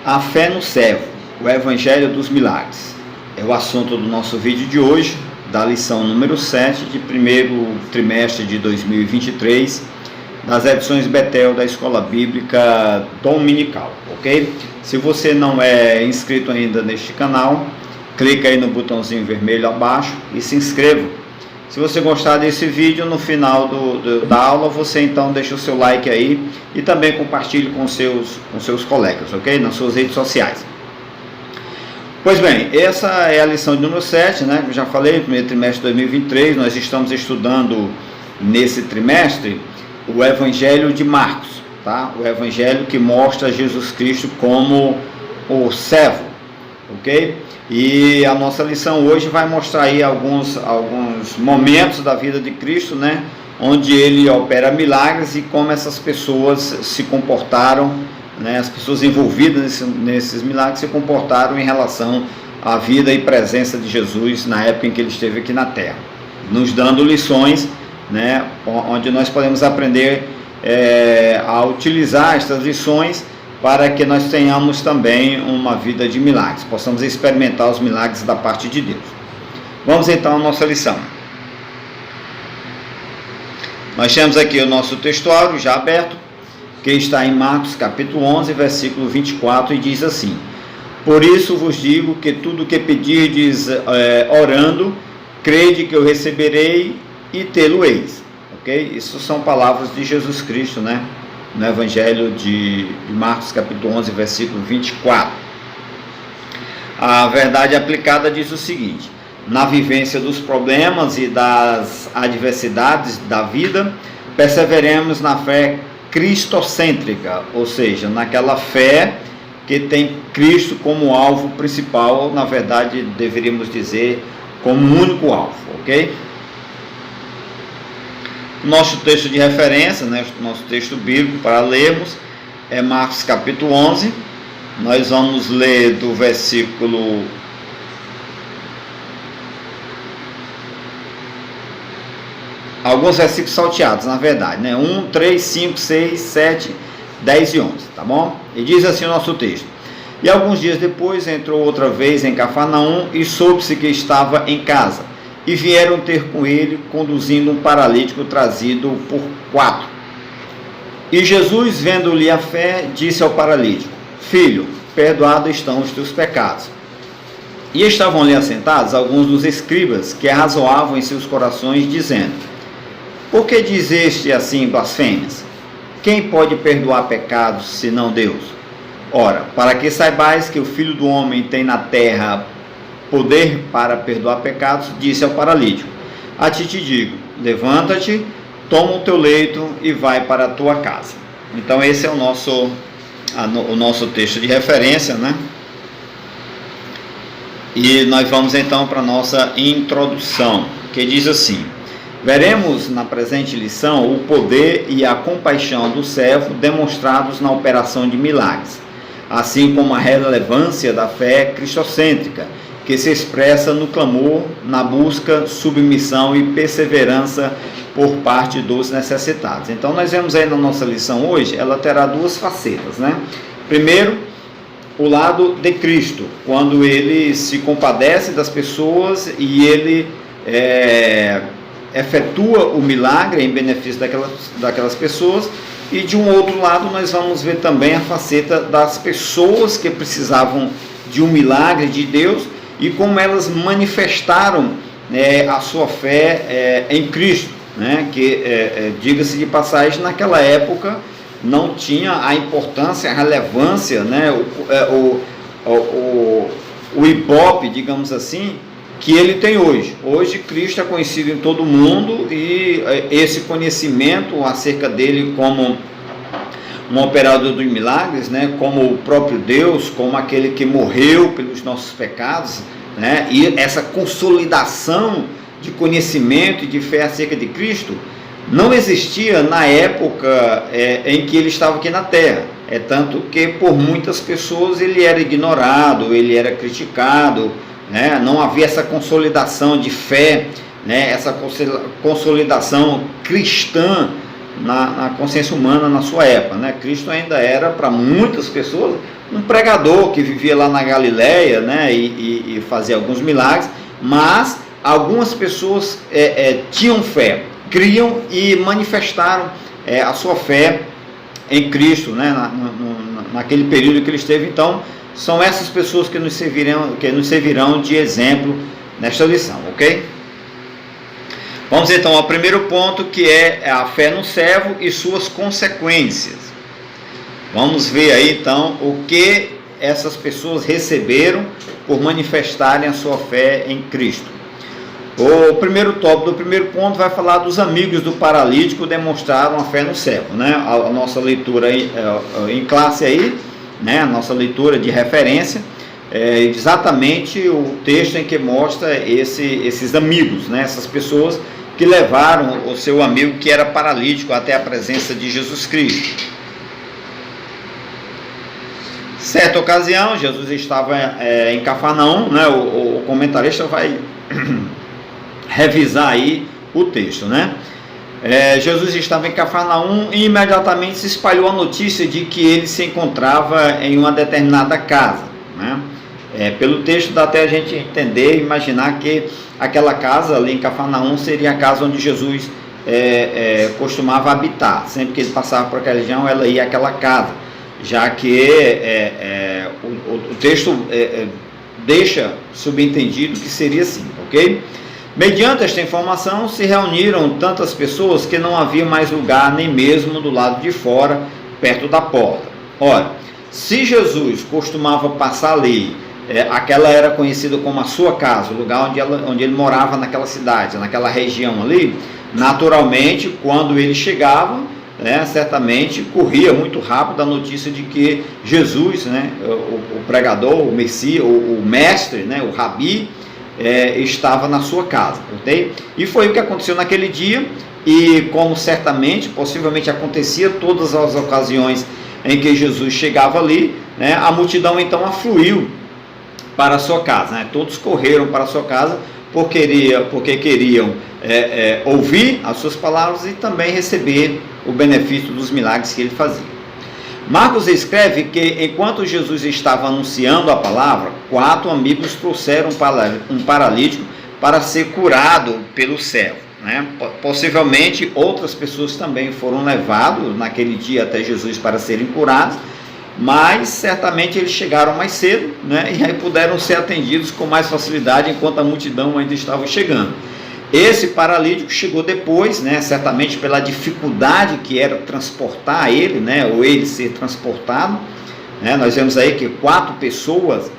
A fé no servo, o Evangelho dos Milagres, é o assunto do nosso vídeo de hoje, da lição número 7 de primeiro trimestre de 2023, das edições Betel da Escola Bíblica Dominical, ok? Se você não é inscrito ainda neste canal, clica aí no botãozinho vermelho abaixo e se inscreva. Se você gostar desse vídeo, no final da aula, você então deixa o seu like aí e também compartilhe com seus colegas, ok? Nas suas redes sociais. Pois bem, essa é a lição de número 7, né? Como já falei, primeiro trimestre de 2023, nós estamos estudando nesse trimestre o Evangelho de Marcos, tá? O Evangelho que mostra Jesus Cristo como o servo, ok? E a nossa lição hoje vai mostrar aí alguns momentos da vida de Cristo, né? Onde ele opera milagres e como essas pessoas se comportaram, né? As pessoas envolvidas nesses milagres se comportaram em relação à vida e presença de Jesus na época em que ele esteve aqui na Terra, nos dando lições, né? Onde nós podemos aprender a utilizar estas lições para que nós tenhamos também uma vida de milagres, possamos experimentar os milagres da parte de Deus. Vamos então à nossa lição. Nós temos aqui o nosso textuário já aberto, que está em Marcos capítulo 11, versículo 24, e diz assim: Por isso vos digo que tudo o que pedirdes orando, crede que eu receberei e tê-lo-eis. Ok? Isso são palavras de Jesus Cristo, né? No Evangelho de Marcos capítulo 11, versículo 24. A verdade aplicada diz o seguinte: na vivência dos problemas e das adversidades da vida, perseveremos na fé cristocêntrica, ou seja, naquela fé que tem Cristo como alvo principal, ou na verdade deveríamos dizer como único alvo, ok? Nosso texto de referência, né, nosso texto bíblico para lermos é Marcos capítulo 11. Nós vamos ler do versículo alguns versículos salteados, na verdade, né? 1, 3, 5, 6, 7, 10 e 11, tá bom? E diz assim o nosso texto: E alguns dias depois entrou outra vez em Cafarnaum e soube-se que estava em casa. E vieram ter com ele, conduzindo um paralítico trazido por 4. E Jesus, vendo-lhe a fé, disse ao paralítico: Filho, perdoados estão os teus pecados. E estavam ali assentados alguns dos escribas, que arrazoavam em seus corações, dizendo: Por que dizeste assim blasfêmias? Quem pode perdoar pecados, senão Deus? Ora, para que saibais que o Filho do Homem tem na terra poder para perdoar pecados, disse ao paralítico: A ti te digo, levanta-te, toma o teu leito e vai para a tua casa. Então esse é o nosso texto de referência, né? E nós vamos então para a nossa introdução, que diz assim: Veremos na presente lição o poder e a compaixão do servo demonstrados na operação de milagres, assim como a relevância da fé cristocêntrica, que se expressa no clamor, na busca, submissão e perseverança por parte dos necessitados. Então nós vemos aí na nossa lição hoje, ela terá duas facetas, né? Primeiro, o lado de Cristo, quando ele se compadece das pessoas e ele efetua o milagre em benefício daquelas pessoas. E de um outro lado nós vamos ver também a faceta das pessoas que precisavam de um milagre de Deus e como elas manifestaram a sua fé em Cristo, né? Que, diga-se de passagem, naquela época não tinha a importância, a relevância, né? O ibope, digamos assim, que ele tem hoje. Hoje Cristo é conhecido em todo o mundo e esse conhecimento acerca dele como um operador dos milagres, né, como o próprio Deus, como aquele que morreu pelos nossos pecados, né, e essa consolidação de conhecimento e de fé acerca de Cristo não existia na época em que ele estava aqui na Terra. É tanto que por muitas pessoas ele era ignorado, ele era criticado, né, não havia essa consolidação de fé né, essa consolidação cristã na consciência humana na sua época, né? Cristo ainda era para muitas pessoas um pregador que vivia lá na Galileia, né, e fazia alguns milagres, mas algumas pessoas tinham fé, criam e manifestaram a sua fé em Cristo, né, naquele período que ele esteve. Então, são essas pessoas que nos servirão de exemplo nesta lição, ok? Vamos então ao primeiro ponto, que é a fé no servo e suas consequências. Vamos ver aí então o que essas pessoas receberam por manifestarem a sua fé em Cristo. O primeiro tópico do primeiro ponto vai falar dos amigos do paralítico demonstraram a fé no servo, né? A nossa leitura aí, em classe aí, né? A nossa leitura de referência é exatamente o texto em que mostra esses amigos, né? Essas pessoas que levaram o seu amigo que era paralítico até a presença de Jesus Cristo. Certa ocasião, Jesus estava em Cafarnaum, né? O comentarista vai revisar aí o texto, né? Jesus estava em Cafarnaum e imediatamente se espalhou a notícia de que ele se encontrava em uma determinada casa, né? Pelo texto dá até a gente entender e imaginar que aquela casa ali em Cafarnaum seria a casa onde Jesus costumava habitar. Sempre que ele passava por aquela região, ela ia àquela casa, já que o texto deixa subentendido que seria assim, ok? Mediante esta informação, se reuniram tantas pessoas que não havia mais lugar nem mesmo do lado de fora, perto da porta. Ora, se Jesus costumava passar ali, aquela era conhecida como a sua casa, o lugar onde ele morava naquela cidade, naquela região ali, naturalmente, quando ele chegava, certamente corria muito rápido a notícia de que Jesus, né, o pregador, o Messias, o mestre, né, o Rabi, estava na sua casa, ok? E foi o que aconteceu naquele dia, e como certamente, possivelmente acontecia todas as ocasiões em que Jesus chegava ali, né, a multidão então afluiu para a sua casa, né? Todos correram para a sua casa porque queriam ouvir as suas palavras e também receber o benefício dos milagres que ele fazia. Marcos escreve que enquanto Jesus estava anunciando a palavra, 4 amigos trouxeram um paralítico para ser curado pelo servo, né? Possivelmente outras pessoas também foram levadas naquele dia até Jesus para serem curados, mas certamente eles chegaram mais cedo, né? E aí puderam ser atendidos com mais facilidade enquanto a multidão ainda estava chegando. Esse paralítico chegou depois, né? Certamente pela dificuldade que era transportar ele, né? Ou ele ser transportado, né? Nós vemos aí que 4 pessoas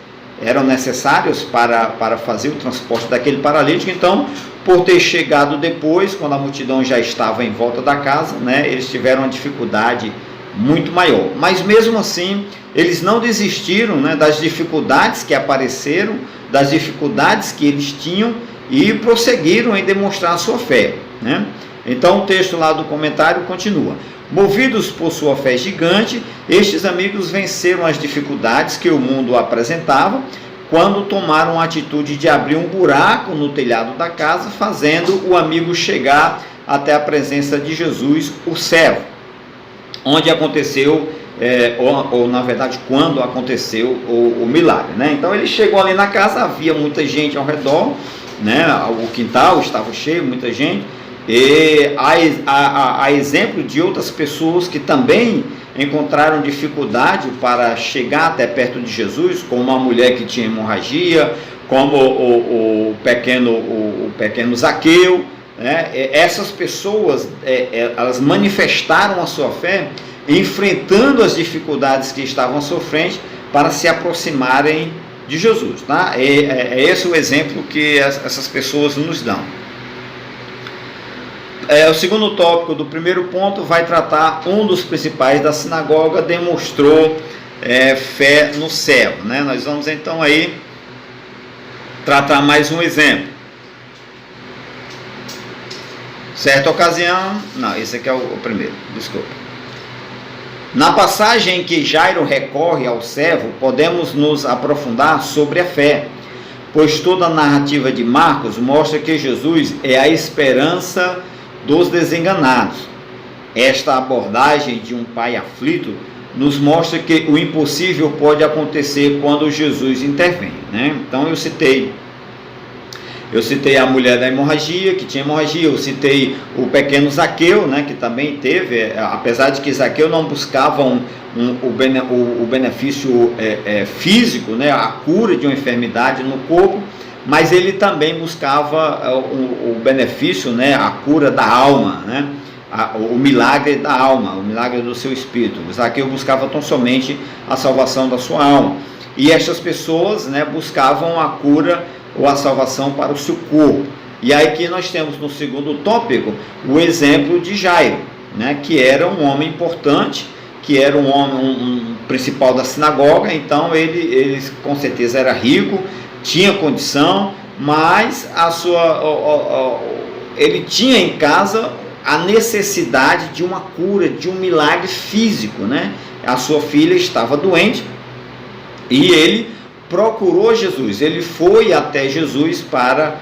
eram necessárias para fazer o transporte daquele paralítico. Então, por ter chegado depois, quando a multidão já estava em volta da casa, né? Eles tiveram uma dificuldade muito maior, mas mesmo assim eles não desistiram, né, das dificuldades que apareceram, das dificuldades que eles tinham, e prosseguiram em demonstrar a sua fé, né? Então o texto lá do comentário continua: movidos por sua fé gigante, estes amigos venceram as dificuldades que o mundo apresentava quando tomaram a atitude de abrir um buraco no telhado da casa, fazendo o amigo chegar até a presença de Jesus, o servo, onde aconteceu, ou na verdade quando aconteceu o milagre, né? Então ele chegou ali na casa, havia muita gente ao redor, né? O quintal estava cheio, muita gente, e a exemplo de outras pessoas que também encontraram dificuldade para chegar até perto de Jesus, como uma mulher que tinha hemorragia, como o pequeno Zaqueu, né? Essas pessoas, elas manifestaram a sua fé, enfrentando as dificuldades que estavam à sua frente para se aproximarem de Jesus, tá? É esse o exemplo que essas pessoas nos dão. O segundo tópico do primeiro ponto vai tratar um dos principais da sinagoga demonstrou fé no servo, né? Nós vamos então aí tratar mais um exemplo. Certa ocasião, não, esse aqui é o primeiro, desculpa. Na passagem em que Jairo recorre ao servo, podemos nos aprofundar sobre a fé, pois toda a narrativa de Marcos mostra que Jesus é a esperança dos desenganados. Esta abordagem de um pai aflito nos mostra que o impossível pode acontecer quando Jesus intervém, né? Então eu citei a mulher da hemorragia, que tinha hemorragia, eu citei o pequeno Zaqueu, né, que também teve, apesar de que Zaqueu não buscava o benefício físico, né, a cura de uma enfermidade no corpo, mas ele também buscava o benefício, né, a cura da alma, né, o milagre da alma, o milagre do seu espírito. Zaqueu buscava tão somente a salvação da sua alma, e estas pessoas, né, buscavam a cura ou a salvação para o seu corpo. E aí que nós temos no segundo tópico o exemplo de Jairo, né, que era um homem importante, que era um homem um principal da sinagoga. Então ele com certeza era rico, tinha condição, mas ele tinha em casa a necessidade de uma cura, de um milagre físico, né? A sua filha estava doente e ele procurou Jesus, ele foi até Jesus para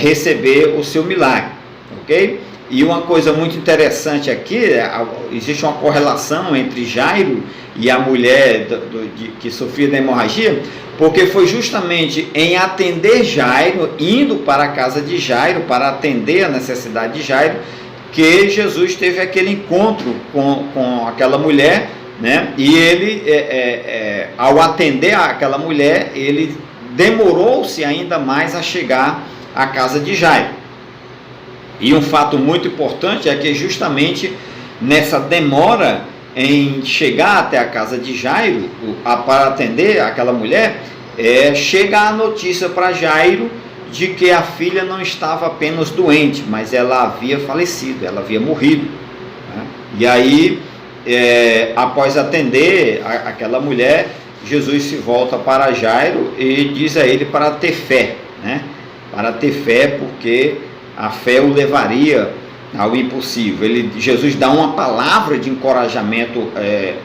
receber o seu milagre, ok? E uma coisa muito interessante aqui, existe uma correlação entre Jairo e a mulher que sofria da hemorragia, porque foi justamente em atender Jairo, indo para a casa de Jairo, para atender a necessidade de Jairo, que Jesus teve aquele encontro com aquela mulher, né? E ele, ao atender aquela mulher, ele demorou-se ainda mais a chegar à casa de Jairo. E um fato muito importante é que justamente nessa demora em chegar até a casa de Jairo, para atender aquela mulher, chega a notícia para Jairo de que a filha não estava apenas doente, mas ela havia falecido, ela havia morrido, né? E aí, após atender aquela mulher, Jesus se volta para Jairo e diz a ele para ter fé, né? Para ter fé, porque a fé o levaria ao impossível. Jesus dá uma palavra de encorajamento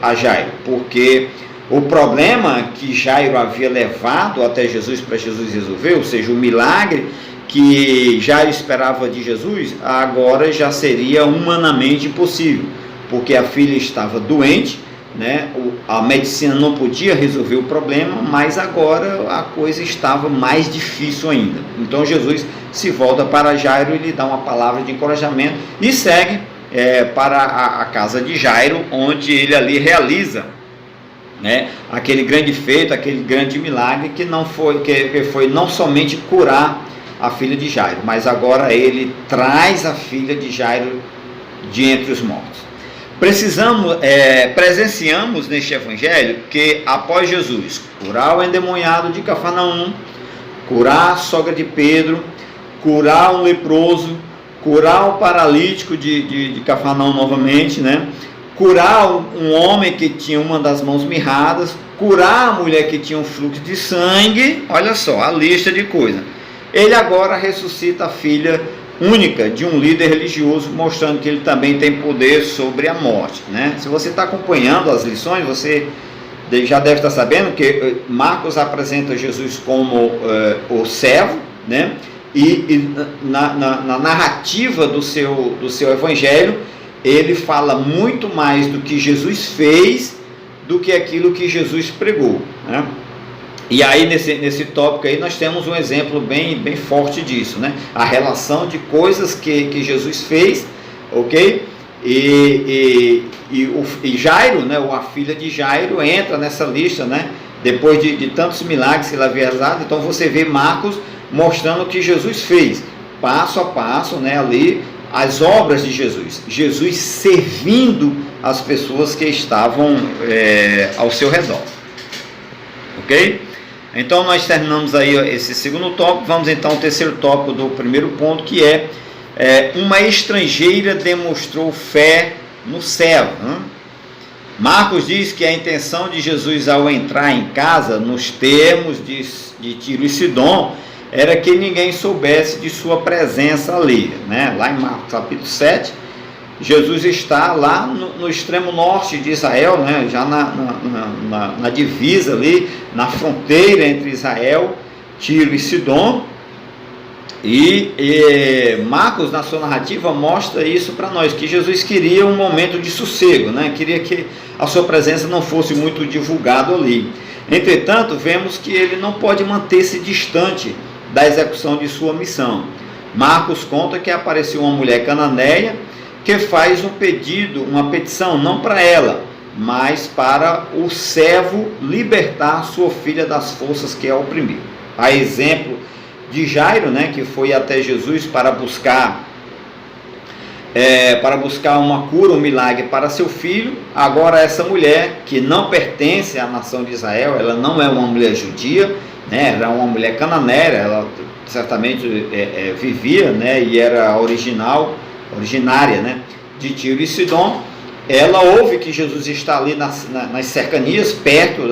a Jairo, porque o problema que Jairo havia levado até Jesus para Jesus resolver, ou seja, o milagre que Jairo esperava de Jesus, agora já seria humanamente impossível, porque a filha estava doente, né? A medicina não podia resolver o problema, mas agora a coisa estava mais difícil ainda. Então Jesus se volta para Jairo e lhe dá uma palavra de encorajamento e segue para a casa de Jairo, onde ele ali realiza, né, aquele grande feito, aquele grande milagre que foi não somente curar a filha de Jairo, mas agora ele traz a filha de Jairo de entre os mortos. Presenciamos neste evangelho que após Jesus curar o endemoniado de Cafarnaum, curar a sogra de Pedro, curar o leproso, curar o paralítico de Cafarnaum novamente, né? Curar um homem que tinha uma das mãos mirradas, curar a mulher que tinha um fluxo de sangue, olha só a lista de coisas. Ele agora ressuscita a filha única de um líder religioso, mostrando que ele também tem poder sobre a morte, né? Se você está acompanhando as lições, você já deve estar sabendo que Marcos apresenta Jesus como o servo, né? E na narrativa do seu evangelho, ele fala muito mais do que Jesus fez do que aquilo que Jesus pregou, né? E aí nesse tópico aí nós temos um exemplo bem forte disso, né? A relação de coisas que Jesus fez, ok? E Jairo, né? A filha de Jairo entra nessa lista, né? Depois de tantos milagres que ele havia realizado. Então você vê Marcos mostrando o que Jesus fez, passo a passo, né? Ali as obras de Jesus servindo as pessoas que estavam ao seu redor, ok? Então nós terminamos aí esse segundo tópico. Vamos então ao terceiro tópico do primeiro ponto, que uma estrangeira demonstrou fé no servo, né? Marcos diz que a intenção de Jesus ao entrar em casa, nos termos de Tiro e Sidom, era que ninguém soubesse de sua presença ali, né? Lá em Marcos capítulo 7, Jesus está lá no extremo norte de Israel, né? Já na divisa ali, na fronteira entre Israel Tiro e Sidom. E Marcos, na sua narrativa, mostra isso para nós, que Jesus queria um momento de sossego, né? Queria que a sua presença não fosse muito divulgada ali. Entretanto, vemos que ele não pode manter-se distante da execução de sua missão. Marcos conta que apareceu uma mulher cananeia que faz um pedido, uma petição, não para ela, mas para o servo libertar sua filha das forças que a oprimiu. A exemplo de Jairo, né, que foi até Jesus para buscar uma cura, um milagre para seu filho. Agora essa mulher, que não pertence à nação de Israel, ela não é uma mulher judia, né, era uma mulher cananeia, ela certamente vivia, né, e era originária, né, de Tiro e Sidom. Ela ouve que Jesus está ali nas cercanias, perto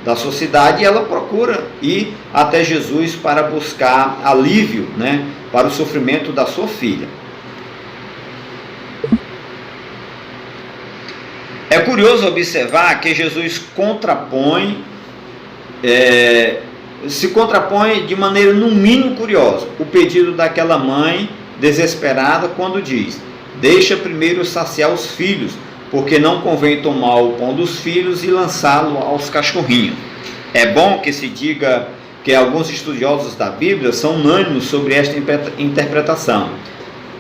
da sua cidade, e ela procura ir até Jesus para buscar alívio, né, para o sofrimento da sua filha. É curioso observar que Jesus se contrapõe de maneira no mínimo curiosa o pedido daquela mãe desesperada quando diz: deixa primeiro saciar os filhos, porque não convém tomar o pão dos filhos e lançá-lo aos cachorrinhos. É bom que se diga que alguns estudiosos da Bíblia são unânimes sobre esta interpretação.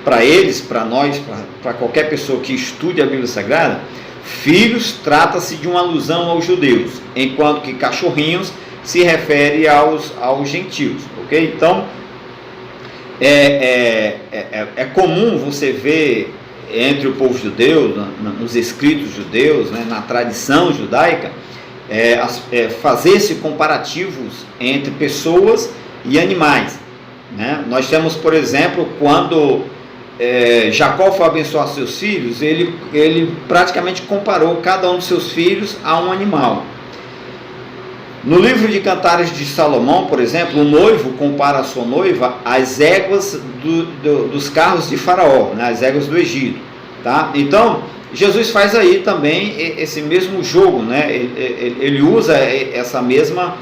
Para eles, para nós, para qualquer pessoa que estude a Bíblia Sagrada, filhos trata-se de uma alusão aos judeus, enquanto que cachorrinhos se refere aos gentios, ok? Então, é comum você ver entre o povo judeu, nos escritos judeus, né, na tradição judaica, fazer-se comparativos entre pessoas e animais, né? Nós temos, por exemplo, quando Jacó foi abençoar seus filhos, ele praticamente comparou cada um dos seus filhos a um animal. No livro de Cantares de Salomão, por exemplo, o noivo compara a sua noiva às éguas dos carros de Faraó, né, as éguas do Egito. Tá? Então, Jesus faz aí também esse mesmo jogo, né? Ele usa essa mesma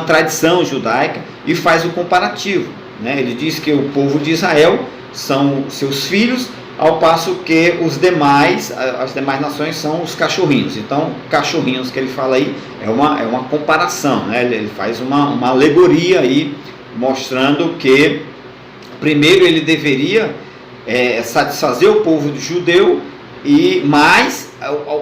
tradição judaica e faz o comparativo, né? Ele diz que o povo de Israel são seus filhos, ao passo que as demais nações são os cachorrinhos. Então, cachorrinhos que ele fala aí é uma comparação, né? Ele faz uma alegoria aí, mostrando que primeiro ele deveria satisfazer o povo judeu, mas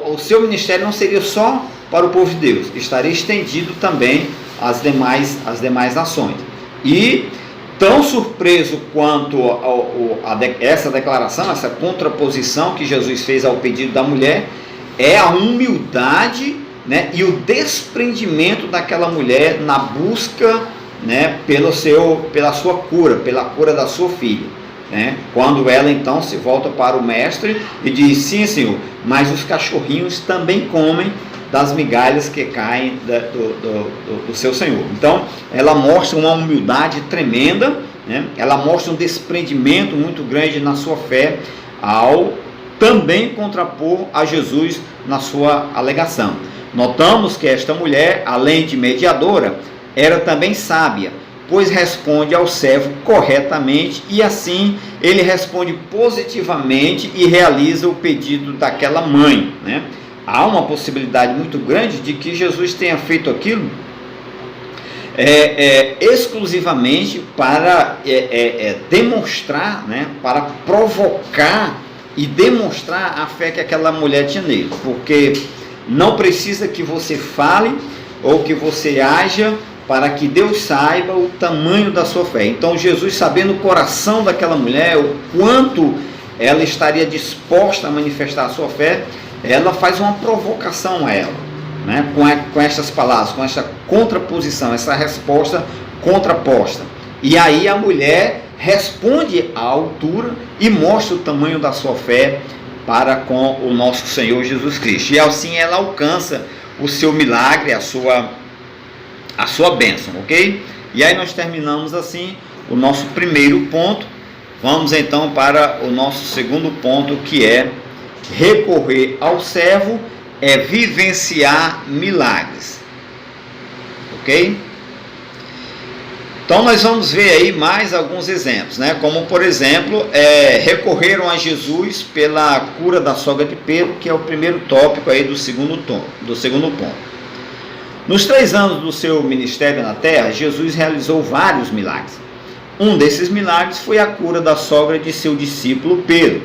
o seu ministério não seria só para o povo de Deus, estaria estendido também às demais nações. E tão surpreso quanto essa declaração, essa contraposição que Jesus fez ao pedido da mulher, é a humildade, né, e o desprendimento daquela mulher na busca, né, pela sua cura, pela cura da sua filha. Né? Quando ela então se volta para o mestre e diz: sim, Senhor, mas os cachorrinhos também comem das migalhas que caem do seu Senhor. Então ela mostra uma humildade tremenda, né? Ela mostra um desprendimento muito grande na sua fé, ao também contrapor a Jesus na sua alegação. Notamos que esta mulher, além de mediadora, era também sábia, pois responde ao servo corretamente, e assim ele responde positivamente e realiza o pedido daquela mãe, né? Há uma possibilidade muito grande de que Jesus tenha feito aquilo exclusivamente para demonstrar, né, para provocar e demonstrar a fé que aquela mulher tinha nele, porque não precisa que você fale ou que você haja para que Deus saiba o tamanho da sua fé. Então Jesus, sabendo o coração daquela mulher, o quanto ela estaria disposta a manifestar a sua fé, ela faz uma provocação a ela, né? Com estas palavras, com essa contraposição, essa resposta contraposta. E aí a mulher responde à altura e mostra o tamanho da sua fé para com o nosso Senhor Jesus Cristo. E assim ela alcança o seu milagre, a sua bênção, ok? E aí nós terminamos assim o nosso primeiro ponto. Vamos então para o nosso segundo ponto, que é recorrer ao servo vivenciar milagres, ok? Então nós vamos ver aí mais alguns exemplos, né? Como por exemplo, recorreram a Jesus pela cura da sogra de Pedro, que é o primeiro tópico aí do segundo ponto. Nos 3 anos do seu ministério na terra, Jesus realizou vários milagres. Um desses milagres foi a cura da sogra de seu discípulo Pedro.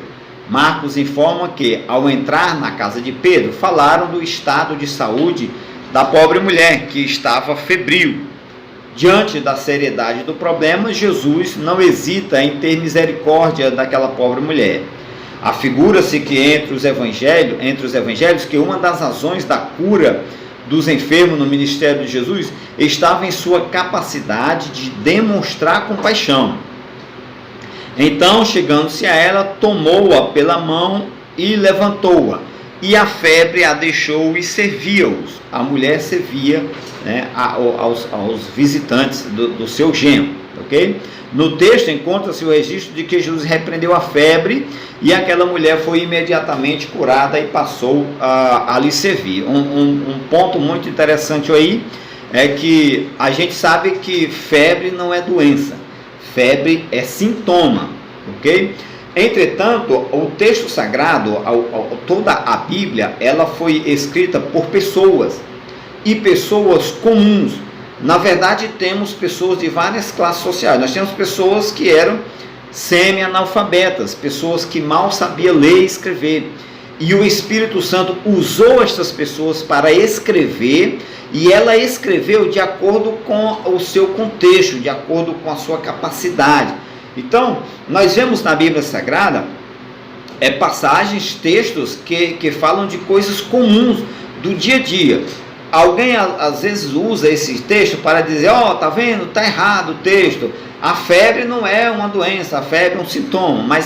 Marcos informa que, ao entrar na casa de Pedro, falaram do estado de saúde da pobre mulher, que estava febril. Diante da seriedade do problema, Jesus não hesita em ter misericórdia daquela pobre mulher. Afigura-se que entre os evangelhos, que uma das razões da cura dos enfermos no ministério de Jesus estava em sua capacidade de demonstrar compaixão. Então, chegando-se a ela, tomou-a pela mão e levantou-a, e a febre a deixou e servia-os. A mulher servia, né, aos visitantes do seu genro, ok? No texto encontra-se o registro de que Jesus repreendeu a febre e aquela mulher foi imediatamente curada e passou a lhe servir. Um ponto muito interessante aí é que a gente sabe que febre não é doença, febre é sintoma, ok? Entretanto, o texto sagrado, toda a Bíblia, ela foi escrita por pessoas e pessoas comuns. Na verdade, temos pessoas de várias classes sociais. Nós temos pessoas que eram semi-analfabetas, pessoas que mal sabiam ler e escrever. E o Espírito Santo usou estas pessoas para escrever, e ela escreveu de acordo com o seu contexto, de acordo com a sua capacidade. Então, nós vemos na Bíblia Sagrada passagens, textos que falam de coisas comuns do dia a dia. Alguém às vezes usa esse texto para dizer, tá vendo, tá errado o texto, a febre não é uma doença, a febre é um sintoma, mas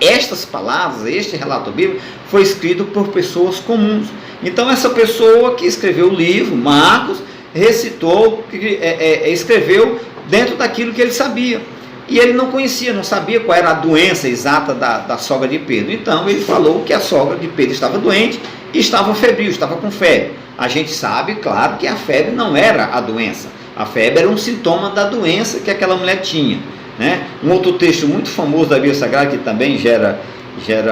estas palavras, este relato bíblico foi escrito por pessoas comuns. Então essa pessoa que escreveu o livro, Marcos, recitou, escreveu dentro daquilo que ele sabia, e ele não conhecia, não sabia qual era a doença exata da sogra de Pedro. Então ele falou que a sogra de Pedro estava doente e estava febril, estava com febre. A gente sabe, claro, que a febre não era a doença. A febre era um sintoma da doença que aquela mulher tinha, né? Um outro texto muito famoso da Bíblia Sagrada, que também gera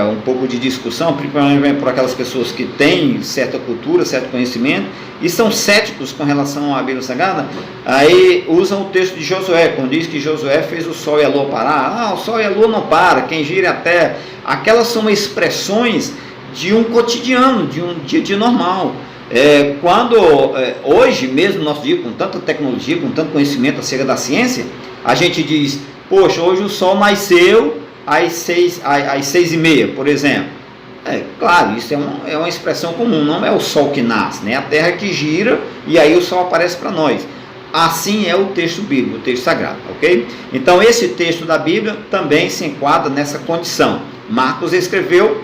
um pouco de discussão, principalmente por aquelas pessoas que têm certa cultura, certo conhecimento, e são céticos com relação à Bíblia Sagrada, aí usam o texto de Josué, quando diz que Josué fez o sol e a lua parar. O sol e a lua não param, quem gira é a terra. Aquelas são expressões de um cotidiano, de um dia normal. Hoje mesmo, no nosso dia, com tanta tecnologia, com tanto conhecimento acerca da ciência, a gente diz, poxa, hoje o sol nasceu às 6h30, por exemplo. Claro, isso é uma expressão comum, não é o sol que nasce, né? A terra que gira e aí o sol aparece para nós. Assim é o texto bíblico, o texto sagrado, ok? Então esse texto da Bíblia também se enquadra nessa condição. Marcos escreveu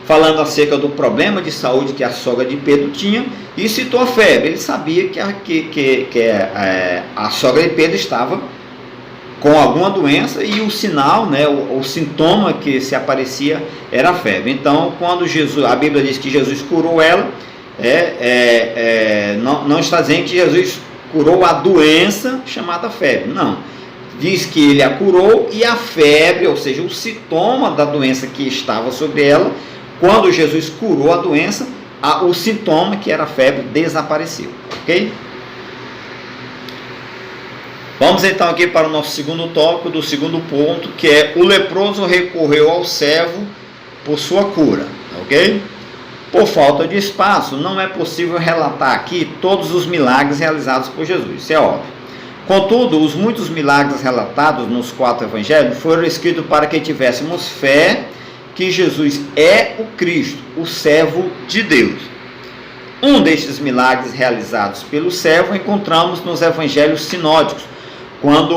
falando acerca do problema de saúde que a sogra de Pedro tinha e citou a febre. Ele sabia que a sogra de Pedro estava com alguma doença e o sinal, né, o sintoma que se aparecia era a febre. Então, quando a Bíblia diz que Jesus curou ela, não está dizendo que Jesus curou a doença chamada febre, não. Diz que ele a curou e a febre, ou seja, o sintoma da doença que estava sobre ela, quando Jesus curou a doença, o sintoma, que era a febre, desapareceu, ok? Vamos então aqui para o nosso segundo tópico, do segundo ponto, que é o leproso recorreu ao servo por sua cura, ok? Por falta de espaço, não é possível relatar aqui todos os milagres realizados por Jesus, isso é óbvio. Contudo, os muitos milagres relatados nos 4 evangelhos foram escritos para que tivéssemos fé que Jesus é o Cristo, o servo de Deus. Um destes milagres realizados pelo servo encontramos nos evangelhos sinóticos, quando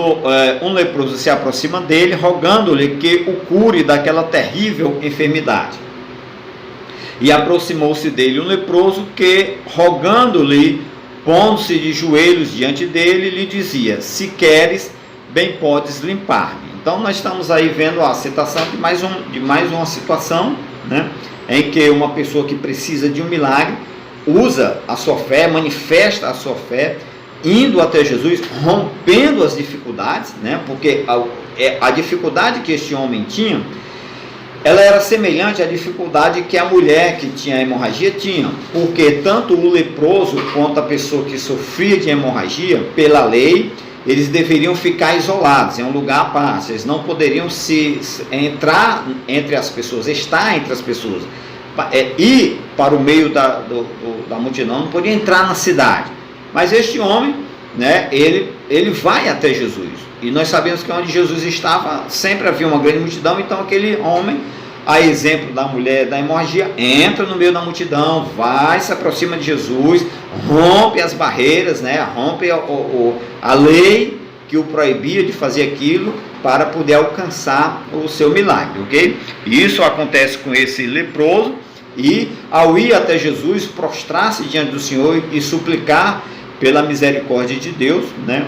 um leproso se aproxima dele, rogando-lhe que o cure daquela terrível enfermidade. E aproximou-se dele um leproso que, rogando-lhe, pondo-se de joelhos diante dele, lhe dizia, se queres, bem podes limpar-me. Então nós estamos aí vendo a citação de mais uma situação, né, em que uma pessoa que precisa de um milagre usa a sua fé, manifesta a sua fé, indo até Jesus, rompendo as dificuldades, né? Porque a dificuldade que este homem tinha, ela era semelhante à dificuldade que a mulher que tinha hemorragia tinha, porque tanto o leproso quanto a pessoa que sofria de hemorragia, pela lei, eles deveriam ficar isolados, em um lugar à parte, eles não poderiam entrar entre as pessoas, estar entre as pessoas, ir para o meio da multidão, não podia entrar na cidade. Mas este homem, né, ele vai até Jesus, e nós sabemos que onde Jesus estava, sempre havia uma grande multidão, então aquele homem, a exemplo da mulher da hemorragia, entra no meio da multidão, vai, se aproxima de Jesus, rompe as barreiras, né, rompe a lei que o proibia de fazer aquilo, para poder alcançar o seu milagre, ok? Isso acontece com esse leproso, e ao ir até Jesus, prostrar-se diante do Senhor e suplicar pela misericórdia de Deus, né?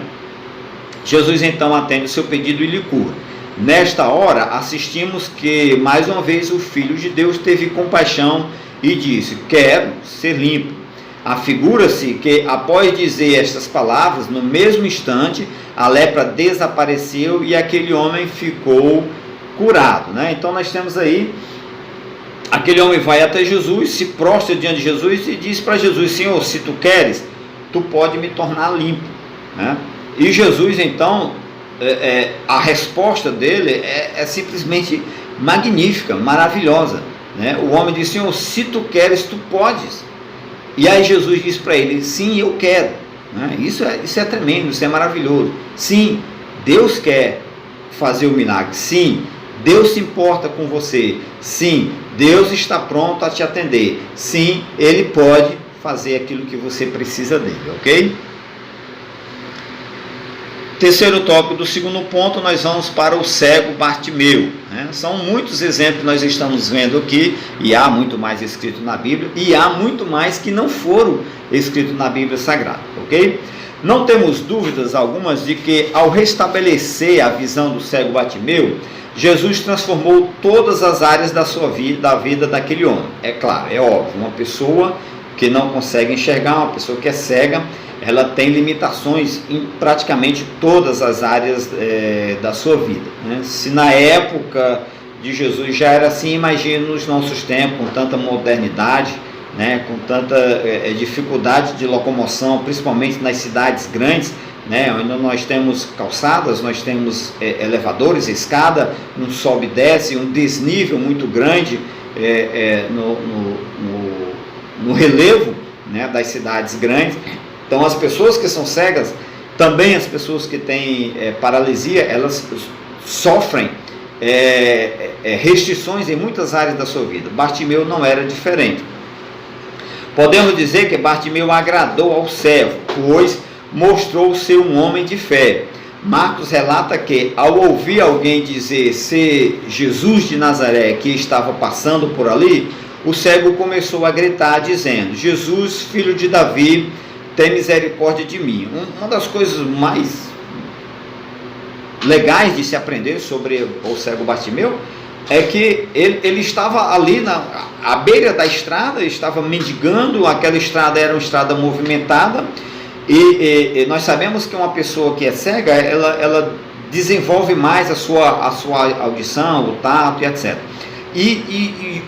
Jesus então atende o seu pedido e lhe cura. Nesta hora, assistimos que mais uma vez o Filho de Deus teve compaixão e disse: quero ser limpo. Afigura-se que após dizer estas palavras, no mesmo instante, a lepra desapareceu e aquele homem ficou curado, né? Então nós temos aí, aquele homem vai até Jesus, se prostra diante de Jesus e diz para Jesus: Senhor, se tu queres, tu pode me tornar limpo, né? E Jesus então, a resposta dele é simplesmente magnífica, maravilhosa, né? O homem diz: Senhor, se tu queres, tu podes. E aí Jesus diz para ele: sim, eu quero, né? Isso é tremendo, isso é maravilhoso. Sim, Deus quer fazer o milagre. Sim, Deus se importa com você. Sim, Deus está pronto a te atender. Sim, Ele pode fazer aquilo que você precisa dele, ok? Terceiro tópico do segundo ponto, nós vamos para o cego Bartimeu, né? São muitos exemplos que nós estamos vendo aqui, e há muito mais escrito na Bíblia, e há muito mais que não foram escritos na Bíblia Sagrada, ok? Não temos dúvidas algumas de que, ao restabelecer a visão do cego Bartimeu, Jesus transformou todas as áreas da sua vida, da vida daquele homem. É claro, é óbvio, uma pessoa que não consegue enxergar, uma pessoa que é cega, ela tem limitações em praticamente todas as áreas da sua vida, né? Se na época de Jesus já era assim, imagine nos nossos tempos, com tanta modernidade, né? Com tanta dificuldade de locomoção, principalmente nas cidades grandes, né? Onde nós temos calçadas, nós temos elevadores, escada, um sobe e desce, um desnível muito grande no relevo, né, das cidades grandes. Então as pessoas que são cegas, também as pessoas que têm paralisia, elas sofrem restrições em muitas áreas da sua vida. Bartimeu não era diferente. Podemos dizer que Bartimeu agradou ao servo, pois mostrou ser um homem de fé. Marcos relata que, ao ouvir alguém dizer ser Jesus de Nazaré que estava passando por ali, o cego começou a gritar dizendo: Jesus, filho de Davi, tem misericórdia de mim. Uma das coisas mais legais de se aprender sobre o cego Bartimeu é que ele estava ali à beira da estrada, estava mendigando. Aquela estrada era uma estrada movimentada, e nós sabemos que uma pessoa que é cega, ela desenvolve mais a sua audição, o tato e etc. E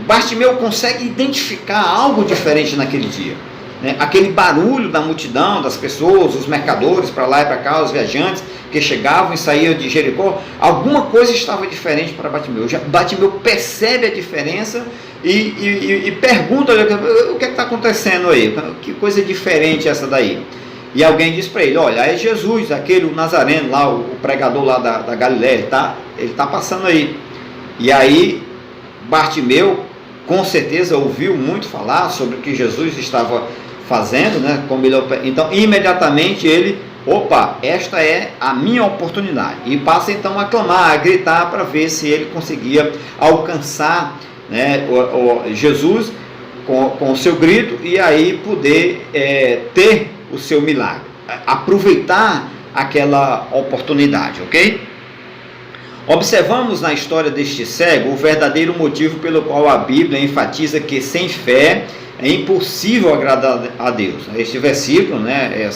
Bartimeu consegue identificar algo diferente naquele dia, né? Aquele barulho da multidão, das pessoas, os mercadores para lá e para cá, os viajantes que chegavam e saíam de Jericó, alguma coisa estava diferente para Bartimeu. Bartimeu percebe a diferença e pergunta: o que está acontecendo aí? Que coisa diferente essa daí? E alguém diz para ele: olha, é Jesus, aquele Nazareno lá, o pregador lá da Galiléia, ele está passando aí. E aí Bartimeu com certeza ouviu muito falar sobre o que Jesus estava fazendo, né? Então imediatamente ele: opa, esta é a minha oportunidade. E passa então a clamar, a gritar, para ver se ele conseguia alcançar, né, Jesus com o seu grito, e aí poder ter o seu milagre, aproveitar aquela oportunidade, ok? Observamos na história deste cego o verdadeiro motivo pelo qual a Bíblia enfatiza que sem fé é impossível agradar a Deus. Este versículo, né,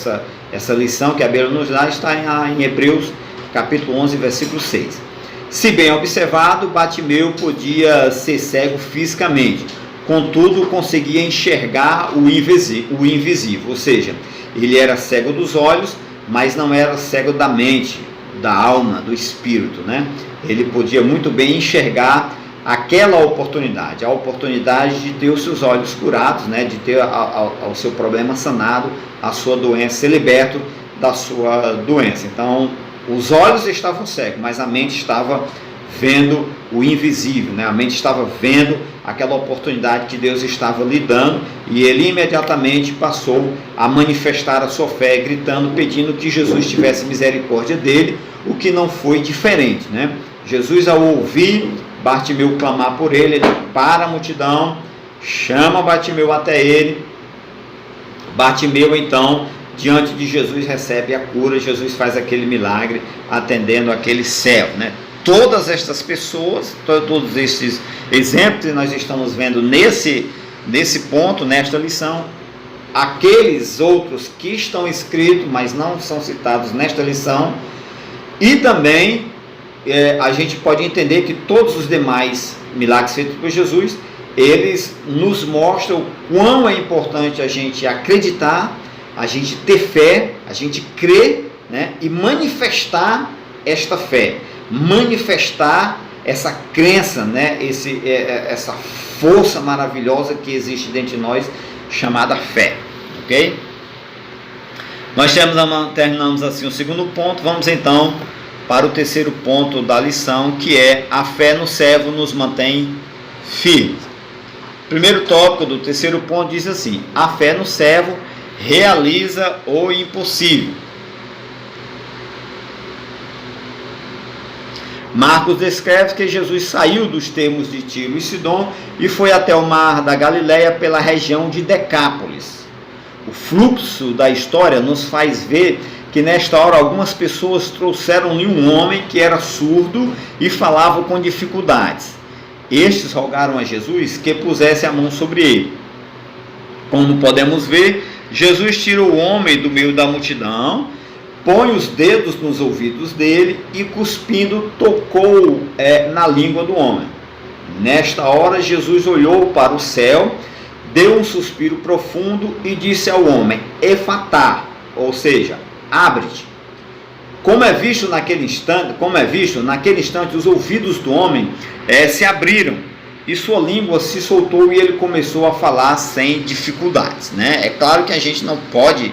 essa lição que a Bíblia nos dá está em Hebreus capítulo 11, versículo 6. Se bem observado, Bartimeu podia ser cego fisicamente, contudo conseguia enxergar o invisível, ou seja, ele era cego dos olhos, mas não era cego da mente, da alma, do espírito, né? Ele podia muito bem enxergar aquela oportunidade, a oportunidade de ter os seus olhos curados, né? De ter o seu problema sanado, a sua doença, ser liberto da sua doença. Então, os olhos estavam cegos, mas a mente estava vendo o invisível, né? A mente estava vendo aquela oportunidade que Deus estava lhe dando, e ele imediatamente passou a manifestar a sua fé, gritando, pedindo que Jesus tivesse misericórdia dele, o que não foi diferente, né? Jesus, ao ouvir Bartimeu clamar por ele, ele para a multidão, chama Bartimeu até ele. Bartimeu, então, diante de Jesus, recebe a cura. Jesus faz aquele milagre, atendendo aquele cego, né? Todas estas pessoas, todos esses exemplos que nós estamos vendo nesse ponto, nesta lição, aqueles outros que estão escritos, mas não são citados nesta lição, e também a gente pode entender que todos os demais milagres feitos por Jesus, eles nos mostram o quão é importante a gente acreditar, a gente ter fé, a gente crer, né, e manifestar esta fé, manifestar essa crença, né, essa força maravilhosa que existe dentro de nós, chamada fé, ok? Nós terminamos assim o segundo ponto. Vamos então para o terceiro ponto da lição, que é: a fé no servo nos mantém firmes. Primeiro tópico do terceiro ponto diz assim: a fé no servo realiza o impossível. Marcos descreve que Jesus saiu dos termos de Tiro e Sidom e foi até o mar da Galileia pela região de Decápolis. O fluxo da história nos faz ver que nesta hora algumas pessoas trouxeram-lhe um homem que era surdo e falava com dificuldades. Estes rogaram a Jesus que pusesse a mão sobre ele. Como podemos ver, Jesus tira o homem do meio da multidão, põe os dedos nos ouvidos dele e, cuspindo, tocou na língua do homem. Nesta hora, Jesus olhou para o céu, deu um suspiro profundo e disse ao homem: Efatá, ou seja, abre-te. Como é visto naquele instante, os ouvidos do homem se abriram e sua língua se soltou e ele começou a falar sem dificuldades, né? É claro que a gente não pode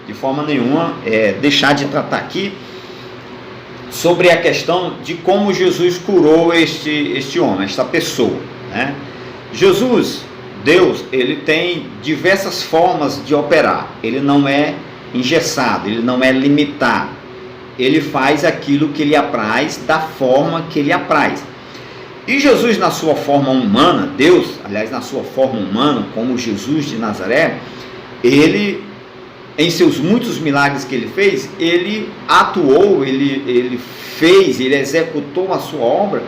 de forma nenhuma deixar de tratar aqui sobre a questão de como Jesus curou este homem, esta pessoa, né? Jesus, Deus, ele tem diversas formas de operar. Ele não é engessado, ele não é limitado. Ele faz aquilo que lhe apraz, da forma que lhe apraz. E Jesus, na sua forma humana, Deus, aliás, na sua forma humana, como Jesus de Nazaré, ele, em seus muitos milagres que ele fez, ele atuou, ele fez, ele executou a sua obra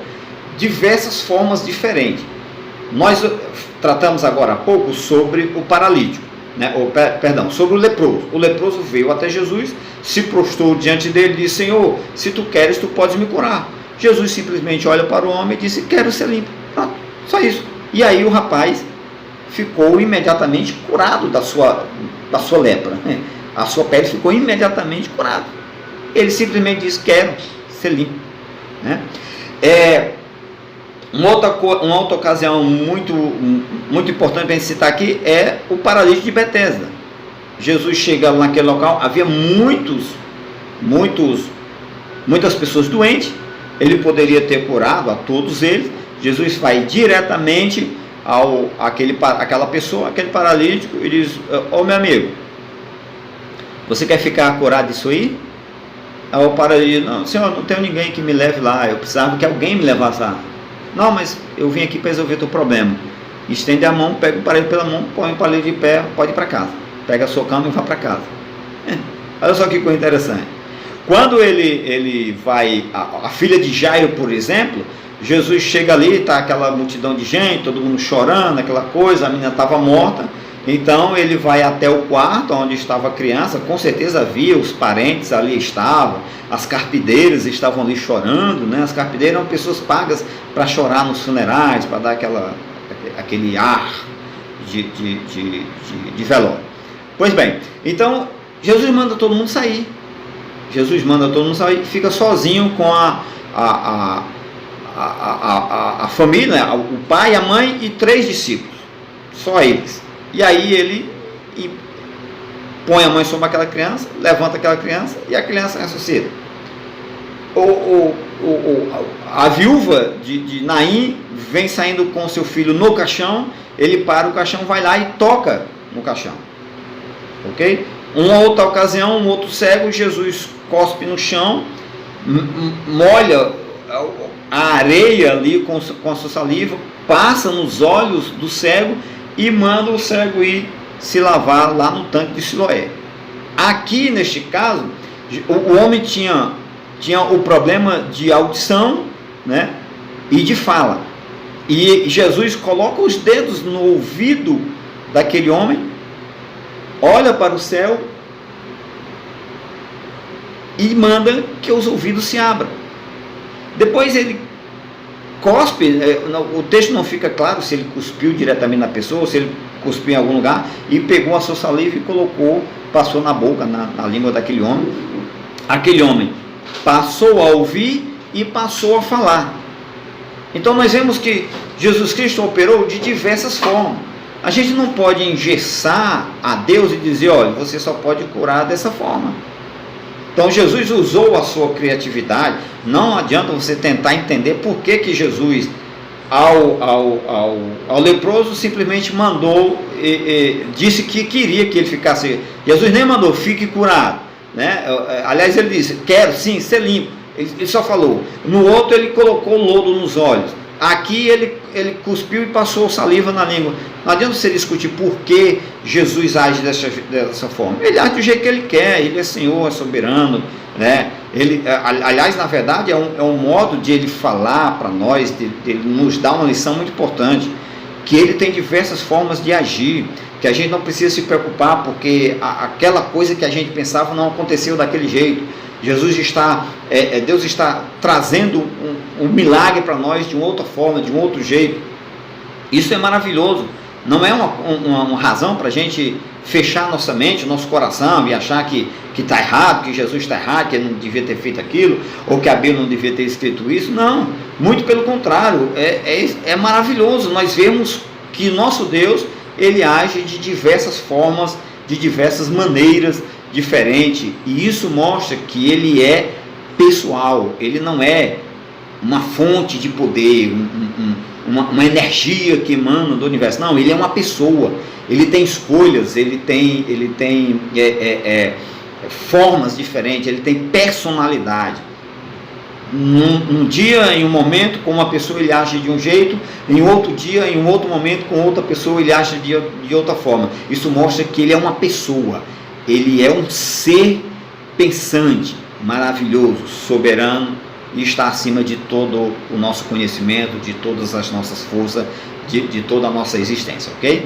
de diversas formas diferentes. Nós tratamos agora há pouco sobre o paralítico, né? Sobre o leproso. O leproso veio até Jesus, se prostrou diante dele e disse: Senhor, se tu queres, tu podes me curar. Jesus simplesmente olha para o homem e disse: quero ser limpo. Pronto, só isso. E aí o rapaz ficou imediatamente curado da sua lepra, né? A sua pele ficou imediatamente curada. Ele simplesmente disse: quero ser limpo, né? Uma outra ocasião muito importante para a gente citar aqui é o paralítico de Betesda. Jesus chega naquele local, havia muitas pessoas doentes. Ele poderia ter curado a todos eles. Jesus vai diretamente àquela pessoa, aquele paralítico, e diz: ô meu amigo, você quer ficar curado disso aí? Aí o paralítico: não, senhor, não tenho ninguém que me leve lá, eu precisava que alguém me levasse lá. Não, mas eu vim aqui para resolver o teu problema. Estende a mão, pega o paralítico pela mão, põe o paralítico de pé, pode ir para casa. Pega a sua cama e vá para casa. Olha só que coisa interessante. Quando ele vai, a filha de Jairo, por exemplo, Jesus chega ali, está aquela multidão de gente, todo mundo chorando, aquela coisa, a menina estava morta. Então ele vai até o quarto onde estava a criança, com certeza havia, os parentes ali estavam, as carpideiras estavam ali chorando, né? As carpideiras eram pessoas pagas para chorar nos funerais, para dar aquele ar de velório. Pois bem, então Jesus manda todo mundo sair. Jesus manda todo mundo sair, fica sozinho com a família, o pai, a mãe e 3 discípulos, só eles. E aí ele põe a mãe sobre aquela criança, levanta aquela criança e a criança ressuscita. A viúva de Naim vem saindo com seu filho no caixão, ele para o caixão, vai lá e toca no caixão. Ok? Uma outra ocasião, um outro cego, Jesus cospe no chão, molha a areia ali com a sua saliva, passa nos olhos do cego e manda o cego ir se lavar lá no tanque de Siloé. Aqui, neste caso, o homem tinha o problema de audição, né, e de fala. E Jesus coloca os dedos no ouvido daquele homem, olha para o céu e manda que os ouvidos se abram. Depois ele cospe, o texto não fica claro se ele cuspiu diretamente na pessoa, ou se ele cuspiu em algum lugar, e pegou a sua saliva e colocou, passou na boca, na língua daquele homem. Aquele homem passou a ouvir e passou a falar. Então nós vemos que Jesus Cristo operou de diversas formas. A gente não pode engessar a Deus e dizer, olha, você só pode curar dessa forma. Então Jesus usou a sua criatividade. Não adianta você tentar entender por que Jesus, ao leproso, simplesmente mandou, disse que queria que ele ficasse. Jesus nem mandou, fique curado, né? Aliás, ele disse, quero sim ser limpo. Ele só falou. No outro ele colocou lodo nos olhos. Aqui ele cuspiu e passou saliva na língua. Não adianta você discutir por que Jesus age dessa forma. Ele age do jeito que ele quer, ele é Senhor, é soberano, né? Aliás, na verdade, é um modo de ele falar para nós, de ele nos dar uma lição muito importante, que ele tem diversas formas de agir, que a gente não precisa se preocupar, porque aquela coisa que a gente pensava não aconteceu daquele jeito. Deus está trazendo um milagre para nós de uma outra forma, de um outro jeito. Isso é maravilhoso. Não é uma razão para a gente fechar nossa mente, nosso coração e achar que está errado, que Jesus está errado, que ele não devia ter feito aquilo, ou que a Bíblia não devia ter escrito isso. Não, muito pelo contrário, é maravilhoso nós vemos que nosso Deus, ele age de diversas formas, de diversas maneiras diferentes, e isso mostra que ele é pessoal, ele não é uma fonte de poder, uma energia que emana do universo. Não, ele é uma pessoa, ele tem escolhas, ele tem formas diferentes, ele tem personalidade. Num dia, em um momento, com uma pessoa ele age de um jeito, em outro dia, em um outro momento, com outra pessoa ele age de outra forma. Isso mostra que ele é uma pessoa, ele é um ser pensante, maravilhoso, soberano, e está acima de todo o nosso conhecimento, de todas as nossas forças, de toda a nossa existência, ok?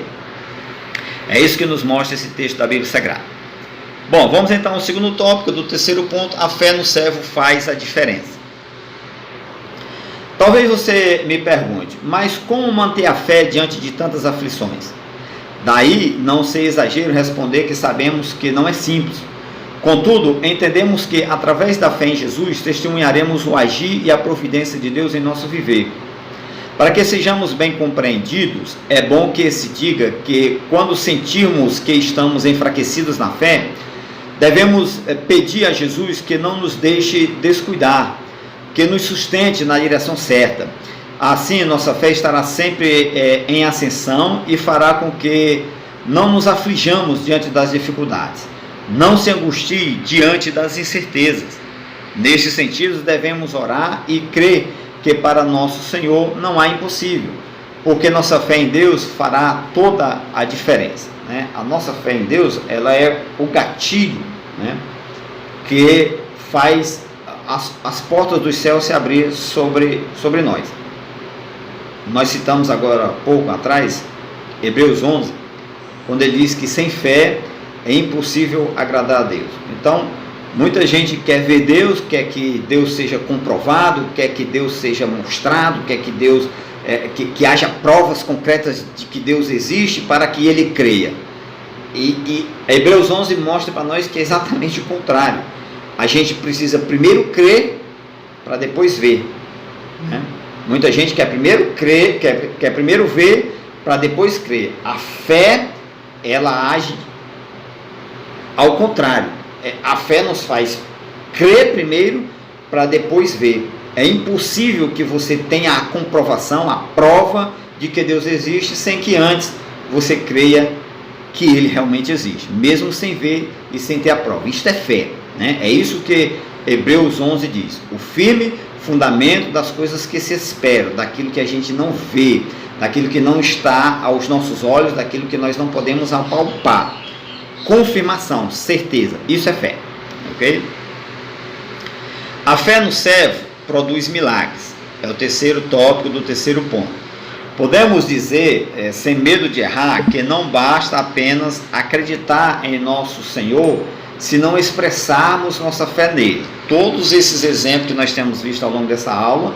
É isso que nos mostra esse texto da Bíblia Sagrada. Bom, vamos então ao segundo tópico, do terceiro ponto: a fé no servo faz a diferença. Talvez você me pergunte, mas como manter a fé diante de tantas aflições? Daí não ser exagero responder que sabemos que não é simples. Contudo, entendemos que através da fé em Jesus testemunharemos o agir e a providência de Deus em nosso viver. Para que sejamos bem compreendidos, é bom que se diga que quando sentirmos que estamos enfraquecidos na fé, devemos pedir a Jesus que não nos deixe descuidar, que nos sustente na direção certa. Assim, nossa fé estará sempre em ascensão e fará com que não nos aflijamos diante das dificuldades. Não se angustie diante das incertezas. Neste sentido, devemos orar e crer que para nosso Senhor não há impossível, porque nossa fé em Deus fará toda a diferença, né? A nossa fé em Deus, ela é o gatilho, né, que faz as portas dos céus se abrir sobre nós. nós citamos agora há pouco atrás, Hebreus 11, quando ele diz que sem fé é impossível agradar a Deus. Então, muita gente quer ver Deus, quer que Deus seja comprovado, quer que Deus seja mostrado, quer que Deus que haja provas concretas de que Deus existe para que ele creia. E Hebreus 11 mostra para nós que é exatamente o contrário. A gente precisa primeiro crer para depois ver, né? Muita gente quer primeiro crer, quer primeiro ver para depois crer. A fé, ela age ao contrário. A fé nos faz crer primeiro para depois ver. É impossível que você tenha a comprovação, a prova de que Deus existe sem que antes você creia que ele realmente existe, mesmo sem ver e sem ter a prova. Isto é fé, né? É isso que Hebreus 11 diz: o firme fundamento das coisas que se esperam, daquilo que a gente não vê, daquilo que não está aos nossos olhos, daquilo que nós não podemos apalpar. Confirmação, certeza, isso é fé, ok? A fé no servo produz milagres, é o terceiro tópico do terceiro ponto. Podemos dizer, sem medo de errar, que não basta apenas acreditar em nosso Senhor se não expressarmos nossa fé nele. Todos esses exemplos que nós temos visto ao longo dessa aula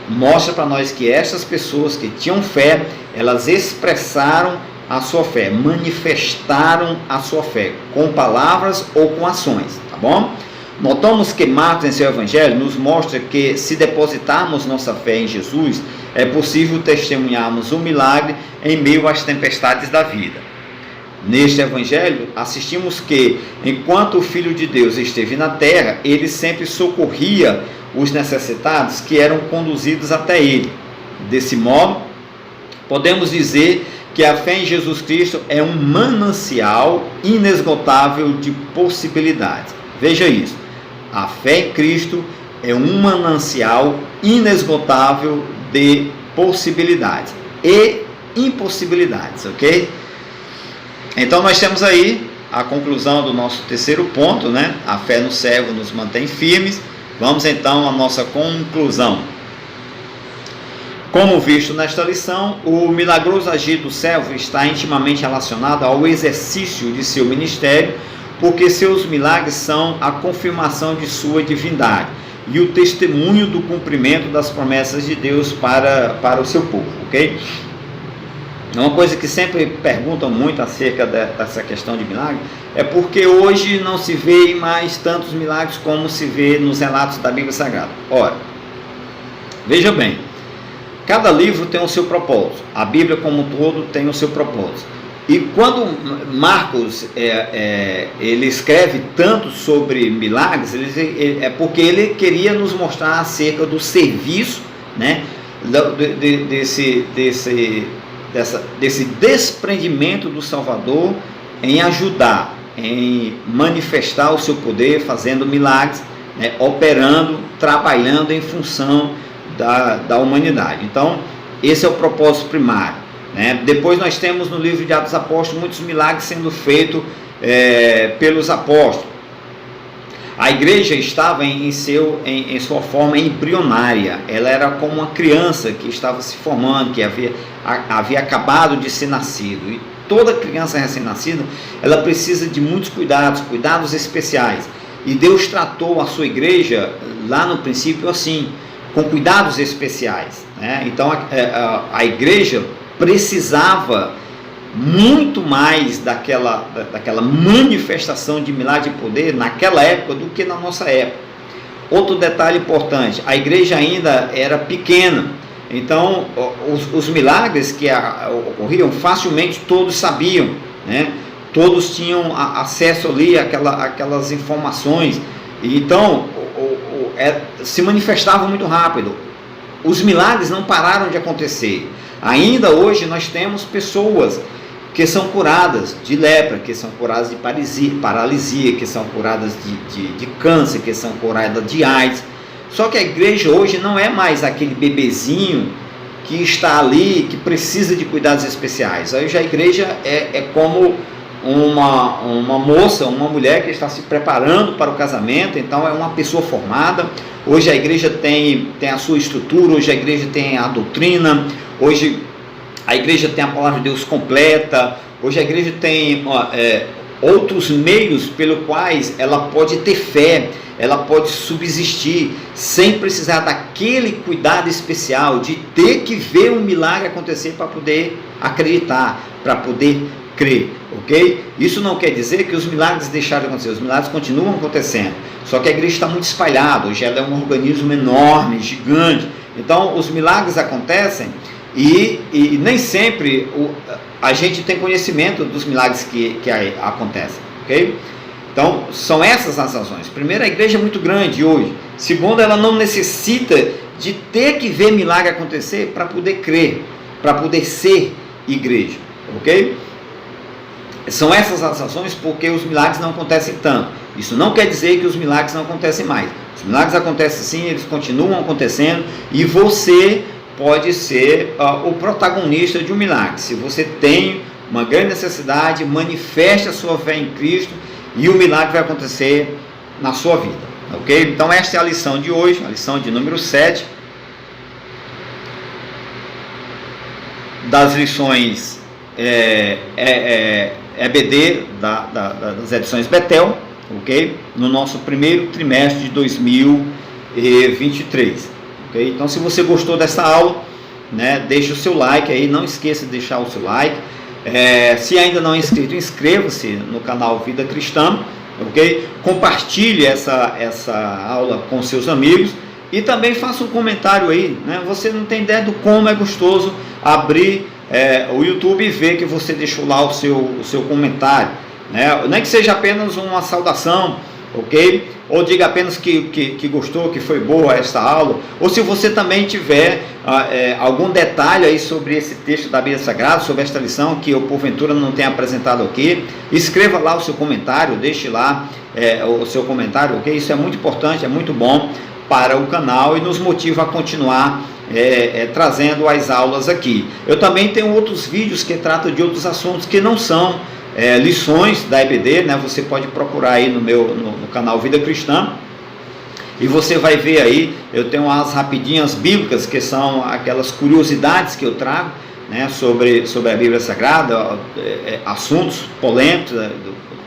mostram para nós que essas pessoas que tinham fé, elas expressaram a sua fé, manifestaram a sua fé com palavras ou com ações, tá bom? Notamos que Marcos, em seu evangelho, nos mostra que se depositarmos nossa fé em Jesus, é possível testemunharmos um milagre em meio às tempestades da vida. Neste evangelho, assistimos que, enquanto o Filho de Deus esteve na terra, ele sempre socorria os necessitados que eram conduzidos até ele. Desse modo, podemos dizer que a fé em Jesus Cristo é um manancial inesgotável de possibilidades. Veja isso. A fé em Cristo é um manancial inesgotável de possibilidades e impossibilidades, ok? Então nós temos aí a conclusão do nosso terceiro ponto, né? A fé no servo nos mantém firmes. Vamos então à nossa conclusão. Como visto nesta lição, o milagroso agir do servo está intimamente relacionado ao exercício de seu ministério, porque seus milagres são a confirmação de sua divindade e o testemunho do cumprimento das promessas de Deus para o seu povo, ok? Uma coisa que sempre perguntam muito acerca dessa questão de milagre é porque hoje não se vê mais tantos milagres como se vê nos relatos da Bíblia Sagrada. Ora, veja bem, cada livro tem o seu propósito, a Bíblia como um todo tem o seu propósito. E quando Marcos ele escreve tanto sobre milagres, é porque ele queria nos mostrar acerca do serviço, né, desse desprendimento do Salvador em ajudar, em manifestar o seu poder, fazendo milagres, né, operando, trabalhando em função da humanidade. Então, esse é o propósito primário. Depois nós temos no livro de Atos dos Apóstolos muitos milagres sendo feitos pelos apóstolos. A igreja estava em sua forma embrionária. Ela era como uma criança que estava se formando, que havia acabado de ser nascido. E toda criança recém-nascida, ela precisa de muitos cuidados especiais. E Deus tratou a sua igreja lá no princípio assim, com cuidados especiais, né? Então a igreja precisava muito mais daquela manifestação de milagre de poder naquela época do que na nossa época. Outro detalhe importante, a igreja ainda era pequena, então os milagres que ocorriam facilmente todos sabiam, né? Todos tinham acesso ali àquelas informações, e então se manifestava muito rápido. Os milagres não pararam de acontecer. Ainda hoje nós temos pessoas que são curadas de lepra, que são curadas de paralisia, que são curadas de câncer, que são curadas de AIDS. Só que a igreja hoje não é mais aquele bebezinho que está ali, que precisa de cuidados especiais. Hoje a igreja é como uma moça, uma mulher que está se preparando para o casamento, então é uma pessoa formada. Hoje a igreja tem a sua estrutura, hoje a igreja tem a doutrina, hoje a igreja tem a palavra de Deus completa, hoje a igreja tem outros meios pelos quais ela pode ter fé, ela pode subsistir, sem precisar daquele cuidado especial de ter que ver um milagre acontecer para poder acreditar, para poder crer, ok? Isso não quer dizer que os milagres deixaram de acontecer, os milagres continuam acontecendo, só que a igreja está muito espalhada, hoje ela é um organismo enorme, gigante, então os milagres acontecem e nem sempre a gente tem conhecimento dos milagres que acontecem, ok? Então, são essas as razões. Primeiro, a igreja é muito grande hoje. Segundo, ela não necessita de ter que ver milagre acontecer para poder crer, para poder ser igreja, ok? São essas as razões porque os milagres não acontecem tanto. Isso não quer dizer que os milagres não acontecem mais. Os milagres acontecem sim, eles continuam acontecendo e você pode ser o protagonista de um milagre. Se você tem uma grande necessidade, manifeste a sua fé em Cristo e o milagre vai acontecer na sua vida, ok? Então esta é a lição de hoje, a lição de número 7 das lições EBD das edições Betel, ok? No nosso primeiro trimestre de 2023, ok? Então se você gostou dessa aula, né, deixe o seu like aí, não esqueça de deixar o seu like. Se ainda não é inscrito, inscreva-se no canal Vida Cristã, ok? Compartilhe essa aula com seus amigos e também faça um comentário aí, né? Você não tem ideia do como é gostoso abrir o YouTube e ver que você deixou lá o seu comentário, né? Nem que seja apenas uma saudação, ok? Ou diga apenas que gostou, que foi boa esta aula, ou se você também tiver algum detalhe aí sobre esse texto da Bíblia Sagrada, sobre esta lição que eu porventura não tenha apresentado aqui, escreva lá o seu comentário, deixe lá o seu comentário, ok? Isso é muito importante, é muito bom para o canal e nos motiva a continuar trazendo as aulas aqui. Eu também tenho outros vídeos que tratam de outros assuntos que não são lições da EBD, né? Você pode procurar aí no canal Vida Cristã e você vai ver aí, eu tenho as rapidinhas bíblicas, que são aquelas curiosidades que eu trago, né, sobre a Bíblia Sagrada, assuntos polêmicos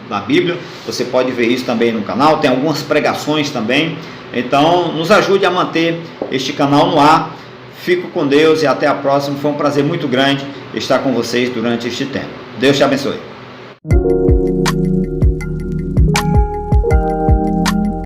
da Bíblia. Você pode ver isso também no canal, tem algumas pregações também. Então nos ajude a manter este canal no ar. Fico com Deus e até a próxima. Foi um prazer muito grande estar com vocês durante este tempo. Deus te abençoe.